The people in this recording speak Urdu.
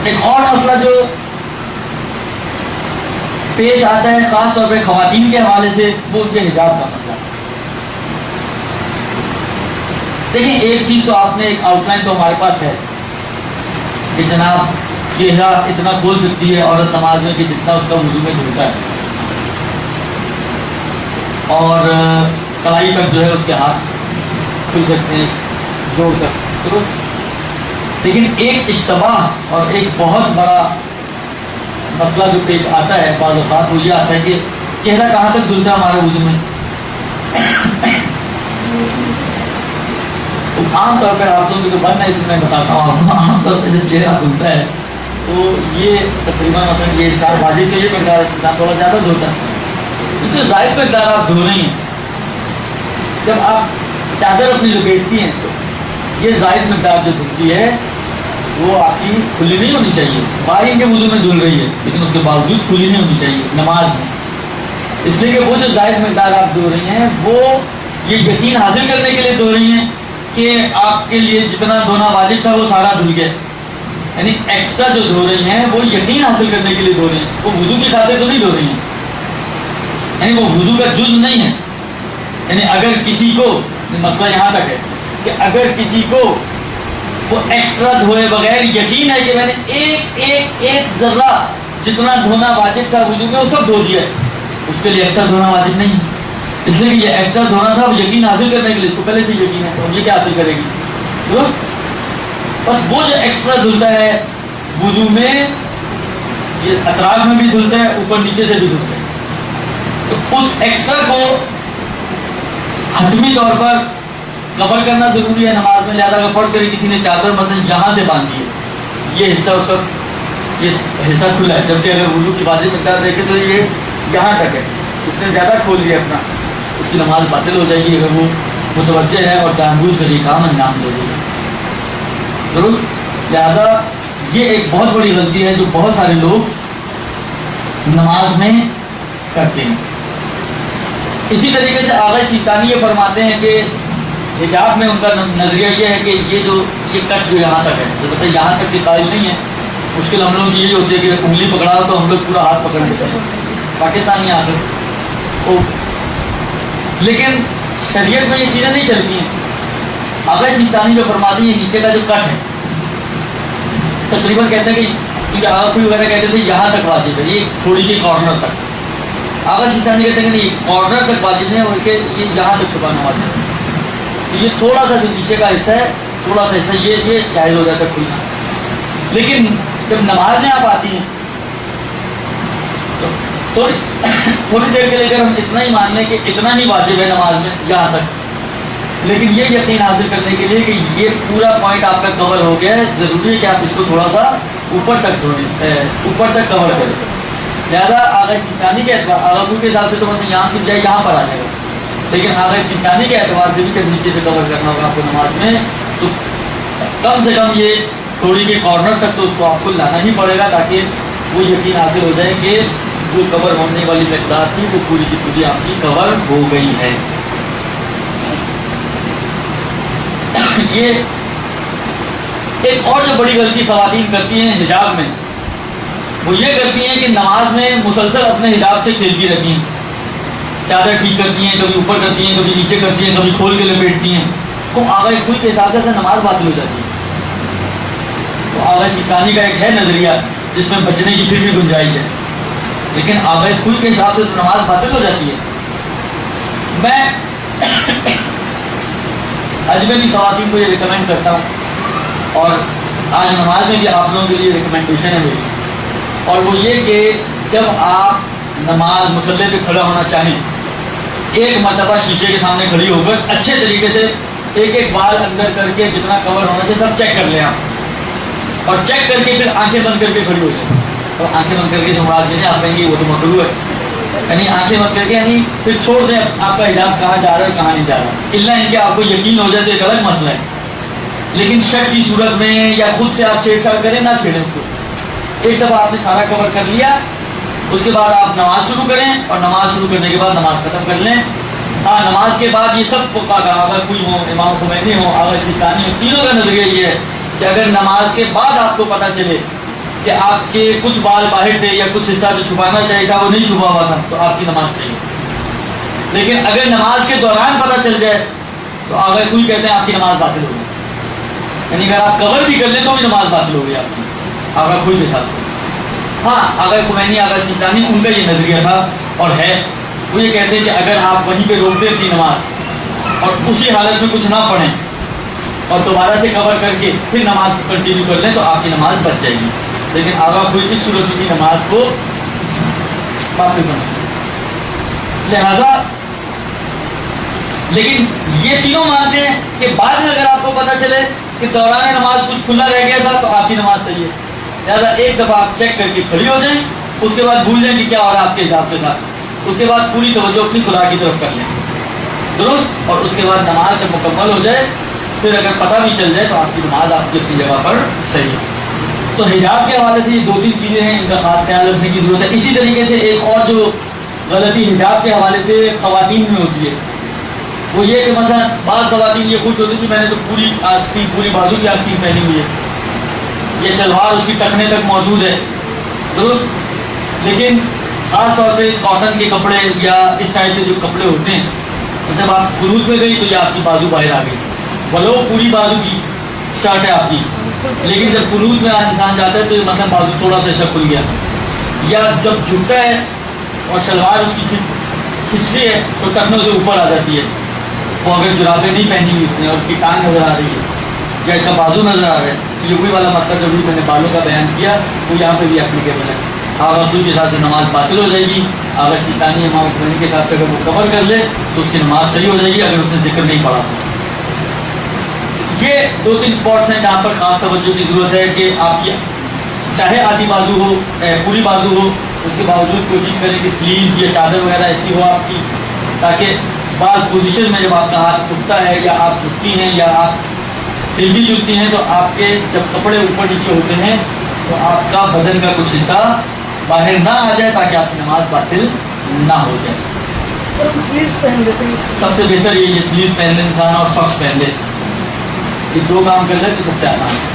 ایک اور مسئلہ جو پیش آتا ہے خاص طور پہ خواتین کے حوالے سے، وہ ان کے حجاب کا مسئلہ۔ دیکھیں ایک چیز تو آپ نے ایک آؤٹ لائن تو ہمارے پاس ہے کہ جناب چہرہ اتنا کھول سکتی ہے عورت نماز میں کہ جتنا اس کا وضو میں دھلتا ہے، اور کلائی تک جو ہے اس کے ہاتھ کھل سکتے ہیں جوڑ تک، درست۔ لیکن ایک اشتباہ اور ایک بہت بڑا مسئلہ جو پیش آتا ہے بعض اوقات، وہ یہ آتا ہے کہ چہرہ کہاں تک دھلتا ہے ہمارے وضو میں؟ عام طور پر آپ لوگوں کو بند ہے، اس میں بتاتا ہوں آپ کو، عام طور پہ جب چہرہ دھلتا ہے تو یہ تقریباً مثلاً یہ سال واجب کے یہ مقدار تھوڑا زیادہ دھلتا ہے، کیونکہ زائد مقدار آپ دھو رہی ہیں۔ جب آپ چادر اپنی لپیٹتی ہیں تو یہ زائد مقدار جو دھلتی ہے وہ آپ کی کھلی نہیں ہونی چاہیے، باہر کے وضو میں دھل رہی ہے لیکن اس کے باوجود کھلی نہیں ہونی چاہیے نماز میں، اس لیے کہ وہ جو زائد مقدار آپ دھو رہی ہیں وہ یہ یقین حاصل کرنے کے لیے دھو رہی ہیں کہ آپ کے لیے جتنا دھونا واجب تھا وہ سارا دھل گیا، یعنی ایکسٹرا جو دھو رہی ہیں وہ یقین حاصل کرنے کے لیے دھو رہی ہیں، وہ وضو کی خاطر تو نہیں دھو رہی ہیں، یعنی وہ وضو کا جز نہیں ہے۔ یعنی اگر کسی کو، مسئلہ یہاں تک ہے کہ اگر کسی کو وہ ایکسٹرا دھوئے بغیر یقین ہے کہ میں نے ایک ذرہ جتنا دھونا واجب تھا وضو میں وہ سب دھو دیا، اس کے لیے ایکسٹرا دھونا واجب نہیں ہے، اس لیے کہ یہ ایکسٹرا دھونا تھا وہ یقین حاصل کرنے کے لیے، اس کو پہلے سے یقین ہے، تو یہ کیا حاصل کرے گی؟ درست۔ بس وہ جو ایکسٹرا دھلتا ہے وضو میں، یہ اطراف میں بھی دھلتا ہے، اوپر نیچے سے بھی دھلتا ہے، تو اس ایکسٹرا کو حتمی طور پر کور کرنا ضروری ہے نماز میں، لہٰذا اگر فرض کرے کسی نے چادر مثلا یہاں سے باندھی ہے، یہ حصہ اس کا یہ حصہ کھلا ہے، جبکہ اگر وضو کی واجب مقدار دیکھے تو یہ یہاں تک ہے، اس نے زیادہ کھول دیا اپنا، اس کی نماز باطل ہو جائے گی اگر وہ متوجہ ہے اور جان بوجھ کر یہ کام انجام دے گا، درست۔ لہٰذا یہ ایک بہت بڑی غلطی ہے جو بہت سارے لوگ نماز میں کرتے ہیں۔ اسی طریقے سے آغا سیستانی یہ فرماتے ہیں کہ حجاب میں ان کا نظریہ یہ ہے کہ یہ کٹ جو یہاں تک ہے، تو یہاں تک کی قائل نہیں ہے، مشکل ہم لوگ یہی ہوتی ہے کہ انگلی پکڑا ہو تو ہم لوگ پورا ہاتھ پکڑ لیتے ہیں، پاکستانی یہاں تک، لیکن شریعت میں یہ چیزیں نہیں چلتی ہیں۔ آغا سیستانی جو فرماتے ہیں نیچے کا جو کٹ ہے تقریباً کہتے ہیں کہ آگے وغیرہ کہتے تھے یہاں تک واجب ہے، یہ تھوڑی سی کارنر تک، آغا سیستانی کہتے ہیں کہ نہیں کارنر تک واجب ہے، بلکہ یہ یہاں تک چھپانا واجب ہے، یہ تھوڑا سا جو نیچے کا حصہ ہے، تھوڑا سا حصہ یہ جائز ہو جاتا ہے کھلنا، لیکن جب نماز میں آپ آتی ہیں تو تھوڑی دیر کے لیے ہم اتنا ہی مان لیں کہ اتنا ہی واجب ہے نماز میں یہاں تک، لیکن یہ یقین حاصل کرنے کے لیے کہ یہ پورا پوائنٹ آپ کا کور ہو گیا ہے، ضروری ہے کہ آپ اس کو تھوڑا سا اوپر تک کور کریں۔ لہٰذا آغا سیستانی کے اعتبار آغا کے حساب سے تو مطلب یہاں سے جائے یہاں پر آ جائے گا، لیکن آغا سیستانی کے اعتبار سے بھی کہ نیچے سے کور کرنا ہوگا آپ کو نماز میں، تو کم سے کم یہ تھوڑی کے کارنر تک تو اس کو آپ کو لانا ہی پڑے گا تاکہ وہ یقین حاصل ہو جائے کہ جو کور ہونے والی مقدار تھی وہ پوری کی پوری آپ کی کور ہو گئی ہے۔ یہ ایک اور جو بڑی غلطی خواتین کرتی ہیں حجاب میں، وہ یہ کرتی ہیں کہ نماز میں مسلسل اپنے حجاب سے کھیلتی رہتی ہیں، چادر ٹھیک کرتی ہیں، کبھی اوپر کرتی ہیں، کبھی نیچے کرتی ہیں، کبھی کھول کے لپیٹتی ہیں، تو آغا کوئی کے حساب سے نماز باطل ہو جاتی ہے۔ تو آغا سیستانی کا ایک ہے نظریہ جس میں بچنے کی پھر بھی گنجائش ہے، لیکن آغا کوئی کے حساب سے تو نماز باطل ہو جاتی ہے۔ میں حج میں بھی خواتین کو یہ ریکمینڈ کرتا ہوں، اور آج نماز میں بھی آپ لوگوں کے لیے ریکمینڈیشن ہے میری، اور وہ یہ کہ جب آپ نماز مصلی پہ کھڑا ہونا چاہیں، ایک مرتبہ شیشے کے سامنے کھڑی ہو کر اچھے طریقے سے ایک بال اندر کر کے جتنا کور ہونا چاہیے سب چیک کر لیں آپ، اور چیک کر کے پھر آنکھیں بند کر کے کھڑی ہو جائیں۔ تو آنکھیں بند کر کے جو مراد نہیں آپ کہیں گے وہ تو مکروہ ہے، یعنی آنکھیں بند کر کے یعنی پھر چھوڑ دیں آپ کا حجاب کہاں جا رہا ہے کہاں نہیں جا رہا، الا ان کہ آپ کو یقین ہو جائے تو ایک الگ مسئلہ ہے، لیکن شک کی صورت میں یا خود سے آپ چھیڑ چھاڑ کریں نہ چھیڑیں اس کو۔ ایک دفعہ آپ نے سارا کور کر لیا، اس کے بعد آپ نماز شروع کریں، اور نماز شروع کرنے کے بعد نماز ختم کر لیں۔ ہاں نماز کے بعد یہ سب فقہا کا اگر کوئی ہو، امام خمینی ہو، آغا سیستانی ہو، تینوں کا نظریہ یہ ہے کہ اگر نماز کے بعد آپ کو پتہ چلے کہ آپ کے کچھ بال باہر تھے یا کچھ حصہ جو چھپانا چاہیے تھا وہ نہیں چھپا ہوا تھا تو آپ کی نماز صحیح ہے. لیکن اگر نماز کے دوران پتہ چل جائے تو اگر کوئی کہتے ہیں آپ کی نماز باطل ہوگی. یعنی اگر آپ کور بھی کر لیں تو بھی نماز باطل ہوگی آپ کی, اگر کوئی بھی تھا. ہاں اگر خمینی آغا سیستانی ان کا یہ نظریہ تھا اور ہے, وہ یہ کہتے ہیں کہ اگر آپ وہیں پہ روک دیں اپنی نماز اور اسی حالت میں کچھ نہ پڑھیں اور دوبارہ سے کور کر کے پھر نماز کنٹینیو کر لیں تو آپ کی نماز بچ جائے گی. لیکن آغا کوئی اس صورت کی نماز کو باطل سمجھتے لہذا. لیکن یہ تینوں مانتے ہیں کہ بعد میں اگر آپ کو پتہ چلے کہ دوران نماز کچھ کھلا رہ گیا تھا تو آپ کی نماز صحیح ہے. لہٰذا ایک دفعہ آپ چیک کر کے کھڑی ہو جائیں, اس کے بعد بھول جائیں کہ کیا ہو رہا ہے آپ کے حساب کے ساتھ, اس کے بعد پوری توجہ اپنی خدا کی طرف کر لیں درست, اور اس کے بعد نماز جب مکمل ہو جائے پھر اگر پتہ بھی چل جائے تو آپ کی نماز آپ کی اپنی جگہ پر صحیح ہے. تو حجاب کے حوالے سے یہ دو تین چیزیں ہیں, ان کا خاص خیال رکھنے کی ضرورت ہے. اسی طریقے سے ایک اور جو غلطی حجاب کے حوالے سے خواتین میں ہوتی ہے وہ یہ کہ مثلا بعض خواتین یہ خوش ہوتی کہ میں نے تو پوری آستین, پوری بازو کی آستین پہنی ہوئی ہے, یہ شلوار اس کی ٹکنے تک موجود ہے درست, لیکن خاص طور پہ کاٹن کے کپڑے یا اس ٹائپ کے جو کپڑے ہوتے ہیں جب آپ قروض میں گئی تو یہ آپ کی بازو باہر آ گئی, بلو پوری بازو کی شرٹ ہے آپ کی, لیکن جب قروض میں انسان جاتا ہے تو یہ مثلا بازو تھوڑا سا ایسا کھل گیا, یا جب جھکتا ہے اور شلوار اس کی کھچتی ہے تو ٹکنوں سے اوپر آ جاتی ہے, وہ اگر جرابیں نہیں پہنی ہوئی اس نے اور اس کی ٹانگ نظر آ رہی ہے یا اس کا بازو نظر آ رہا ہے, یہ وہی والا مطلب جو بھی میں نے بالوں کا بیان کیا وہ یہاں پہ بھی اپلیکیبل ہے. آغا سوئی کے ساتھ نماز باطل ہو جائے گی, اگر سیستانی امام خمینی کے ساتھ اگر وہ کور کر لے تو اس کی نماز صحیح ہو جائے گی اگر اس نے ذکر نہیں پڑھا. یہ دو تین اسپاٹس ہیں جہاں پر خاص توجہ کی ضرورت ہے کہ آپ کی چاہے آدھی بازو ہو پوری بازو ہو اس کے باوجود کوشش کریں کہ سلیوز یا چادر وغیرہ ایسی ہو آپ کی, تاکہ بعض پوزیشن میں جب آپ کا ہاتھ اٹھتا ہے یا آپ جھکتی ہیں یا آپ ہلتی جلتی ہیں تو آپ کے جب کپڑے اوپر نیچے ہوتے ہیں تو آپ کا بدن کا کچھ حصہ باہر نہ آ جائے تاکہ آپ کی نماز باطل نہ ہو جائے. سب سے بہتر یہ سلیوز پہن لے انسان اور ساکس پہن لے, یہ دو کام کر لے تو سب سے آسان ہے.